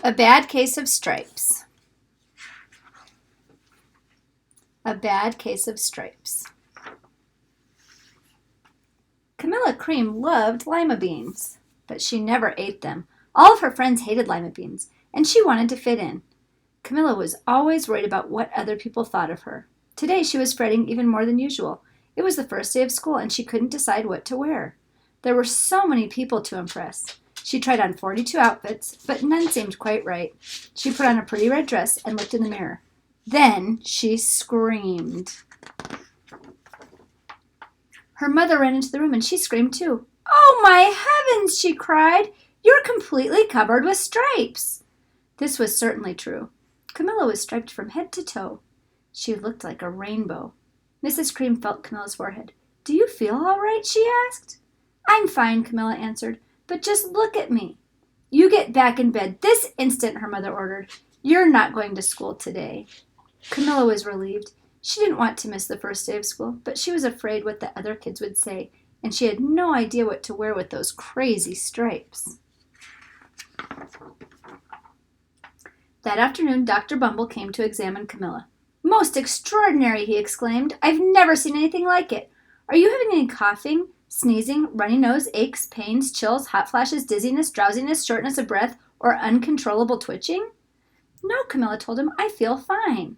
A bad case of stripes. A bad case of stripes. Camilla Cream loved lima beans, but she never ate them. All of her friends hated lima beans, and she wanted to fit in. Camilla was always worried about what other people thought of her. Today she was fretting even more than usual. It was the first day of school, and she couldn't decide what to wear. There were so many people to impress. She tried on 42 outfits, but none seemed quite right. She put on a pretty red dress and looked in the mirror. Then she screamed. Her mother ran into the room and she screamed too. "Oh, my heavens," she cried. "You're completely covered with stripes." This was certainly true. Camilla was striped from head to toe. She looked like a rainbow. Mrs. Cream felt Camilla's forehead. "Do you feel all right?" she asked. "I'm fine," Camilla answered, "but just look at me." "You get back in bed this instant," her mother ordered. "You're not going to school today." Camilla was relieved. She didn't want to miss the first day of school, but she was afraid what the other kids would say, and she had no idea what to wear with those crazy stripes. That afternoon, Dr. Bumble came to examine Camilla. "Most extraordinary," he exclaimed. "I've never seen anything like it. Are you having any coughing, sneezing, runny nose, aches, pains, chills, hot flashes, dizziness, drowsiness, shortness of breath, or uncontrollable twitching?" "No," Camilla told him. "I feel fine."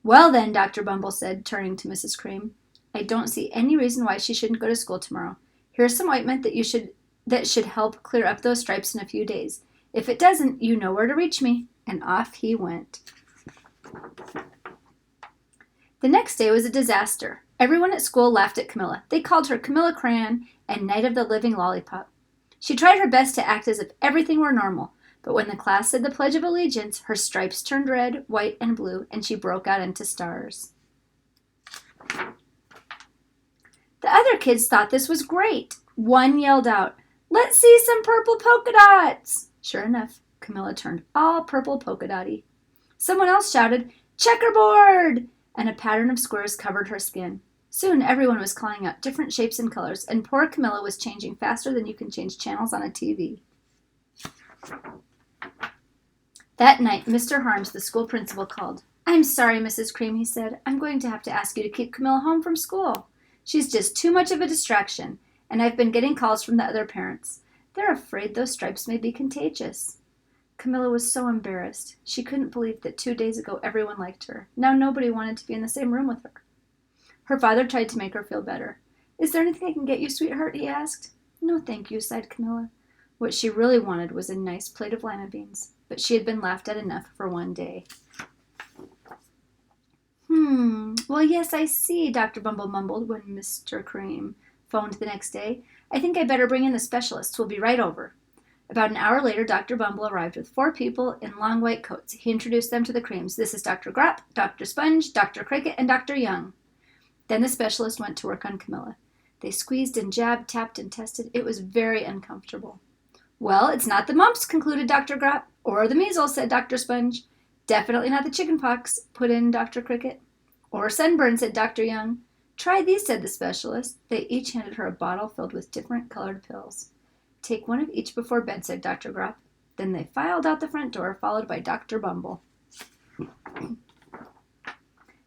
"Well then," Dr. Bumble said, turning to Mrs. Cream, "I don't see any reason why she shouldn't go to school tomorrow. Here's some ointment that should help clear up those stripes in a few days. If it doesn't, you know where to reach me." And off he went. The next day was a disaster. Everyone at school laughed at Camilla. They called her Camilla Crayon and Night of the Living Lollipop. She tried her best to act as if everything were normal, but when the class said the Pledge of Allegiance, her stripes turned red, white, and blue, and she broke out into stars. The other kids thought this was great. One yelled out, "Let's see some purple polka dots!" Sure enough, Camilla turned all purple polka dotty. Someone else shouted, "Checkerboard!" and a pattern of squares covered her skin. Soon everyone was calling out different shapes and colors, and poor Camilla was changing faster than you can change channels on a TV. That night, Mr. Harms, the school principal, called. "I'm sorry, Mrs. Cream," he said. "I'm going to have to ask you to keep Camilla home from school. She's just too much of a distraction, and I've been getting calls from the other parents. They're afraid those stripes may be contagious." Camilla was so embarrassed. She couldn't believe that 2 days ago everyone liked her. Now nobody wanted to be in the same room with her. Her father tried to make her feel better. "Is there anything I can get you, sweetheart?" he asked. "No, thank you," sighed Camilla. What she really wanted was a nice plate of lima beans, but she had been laughed at enough for one day. Well, yes, I see," Dr. Bumble mumbled when Mr. Cream phoned the next day. "I think I'd better bring in the specialists. We'll be right over." About an hour later, Dr. Bumble arrived with 4 people in long white coats. He introduced them to the Creams. "This is Dr. Gropp, Dr. Sponge, Dr. Cricket, and Dr. Young." Then the specialist went to work on Camilla. They squeezed and jabbed, tapped, and tested. It was very uncomfortable. "Well, it's not the mumps," concluded Dr. Gropp. "Or the measles," said Dr. Sponge. "Definitely not the chicken pox," put in Dr. Cricket. "Or sunburn," said Dr. Young. "Try these," said the specialist. They each handed her a bottle filled with different colored pills. "Take one of each before bed," said Dr. Gropp. Then they filed out the front door, followed by Dr. Bumble.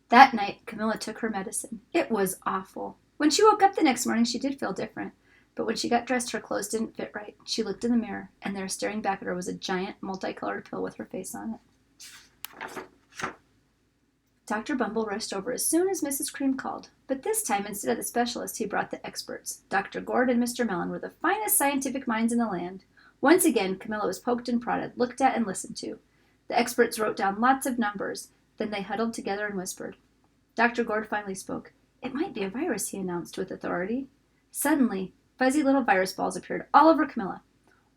That night, Camilla took her medicine. It was awful. When she woke up the next morning, she did feel different. But when she got dressed, her clothes didn't fit right. She looked in the mirror, and there, staring back at her, was a giant, multicolored pill with her face on it. Dr. Bumble rushed over as soon as Mrs. Cream called. But this time, instead of the specialist, he brought the experts. Dr. Gord and Mr. Mellon were the finest scientific minds in the land. Once again, Camilla was poked and prodded, looked at and listened to. The experts wrote down lots of numbers. Then they huddled together and whispered. Dr. Gord finally spoke. "It might be a virus," he announced with authority. Suddenly, fuzzy little virus balls appeared all over Camilla.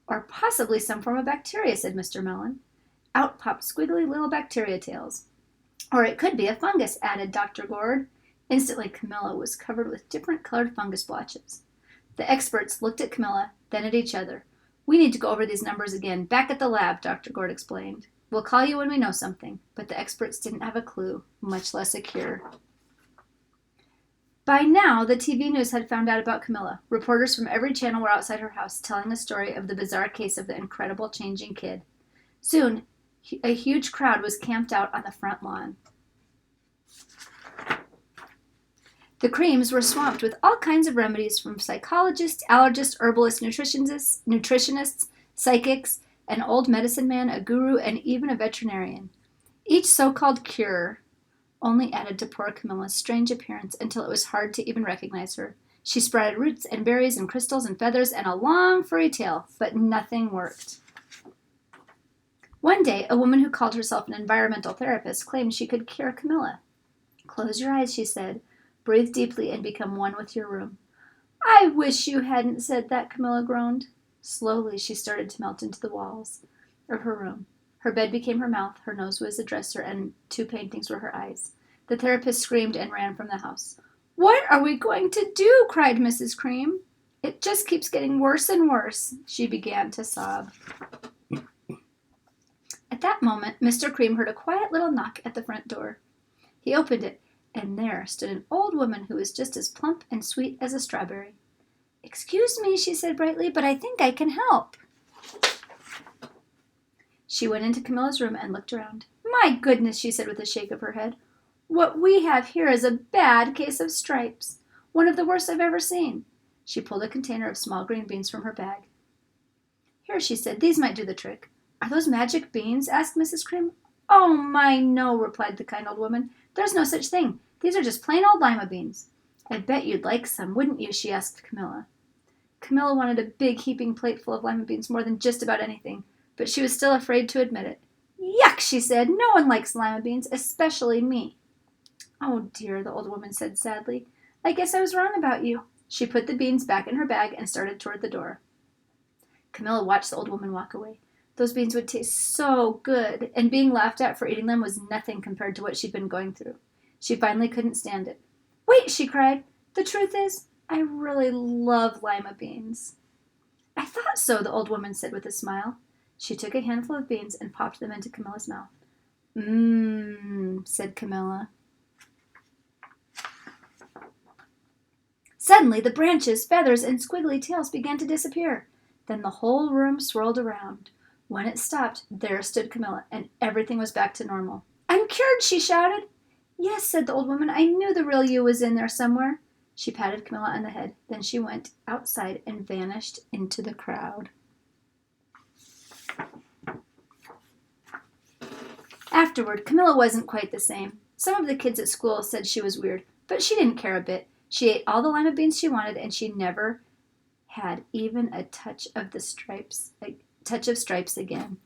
"Or possibly some form of bacteria," said Mr. Mellon. Out popped squiggly little bacteria tails. "Or it could be a fungus," added Dr. Gord. Instantly, Camilla was covered with different colored fungus blotches. The experts looked at Camilla, then at each other. "We need to go over these numbers again, back at the lab," Dr. Gord explained. "We'll call you when we know something." But the experts didn't have a clue, much less a cure. By now, the TV news had found out about Camilla. Reporters from every channel were outside her house, telling the story of the bizarre case of the incredible changing kid. Soon, a huge crowd was camped out on the front lawn. The Creams were swamped with all kinds of remedies from psychologists, allergists, herbalists, nutritionists, psychics, an old medicine man, a guru, and even a veterinarian. Each so-called cure only added to poor Camilla's strange appearance until it was hard to even recognize her. She sprouted roots and berries and crystals and feathers and a long furry tail, but nothing worked. One day, a woman who called herself an environmental therapist claimed she could cure Camilla. "Close your eyes," she said. "Breathe deeply and become one with your room." "I wish you hadn't said that," Camilla groaned. Slowly, she started to melt into the walls of her room. Her bed became her mouth, her nose was a dresser, and 2 paintings were her eyes. The therapist screamed and ran from the house. "What are we going to do?" cried Mrs. Cream. "It just keeps getting worse and worse." She began to sob. At that moment, Mr. Cream heard a quiet little knock at the front door. He opened it, and there stood an old woman who was just as plump and sweet as a strawberry. "Excuse me," she said brightly, "but I think I can help." She went into Camilla's room and looked around. "My goodness," she said with a shake of her head. "What we have here is a bad case of stripes. One of the worst I've ever seen." She pulled a container of small green beans from her bag. "Here," she said, "these might do the trick." "Are those magic beans?" asked Mrs. Cream. "Oh, my, no," replied the kind old woman. "There's no such thing. These are just plain old lima beans." "I bet you'd like some, wouldn't you?" she asked Camilla. Camilla wanted a big heaping plate full of lima beans more than just about anything, but she was still afraid to admit it. "Yuck," she said. "No one likes lima beans, especially me." "Oh, dear," the old woman said sadly. "I guess I was wrong about you." She put the beans back in her bag and started toward the door. Camilla watched the old woman walk away. Those beans would taste so good, and being laughed at for eating them was nothing compared to what she'd been going through. She finally couldn't stand it. "Wait," she cried. "The truth is, I really love lima beans." "I thought so," the old woman said with a smile. She took a handful of beans and popped them into Camilla's mouth. "Mmm," said Camilla. Suddenly, the branches, feathers, and squiggly tails began to disappear. Then the whole room swirled around. When it stopped, there stood Camilla, and everything was back to normal. "I'm cured!" she shouted. "Yes," said the old woman. "I knew the real you was in there somewhere." She patted Camilla on the head. Then she went outside and vanished into the crowd. Afterward, Camilla wasn't quite the same. Some of the kids at school said she was weird, but she didn't care a bit. She ate all the lima beans she wanted, and she never had even a touch of stripes again.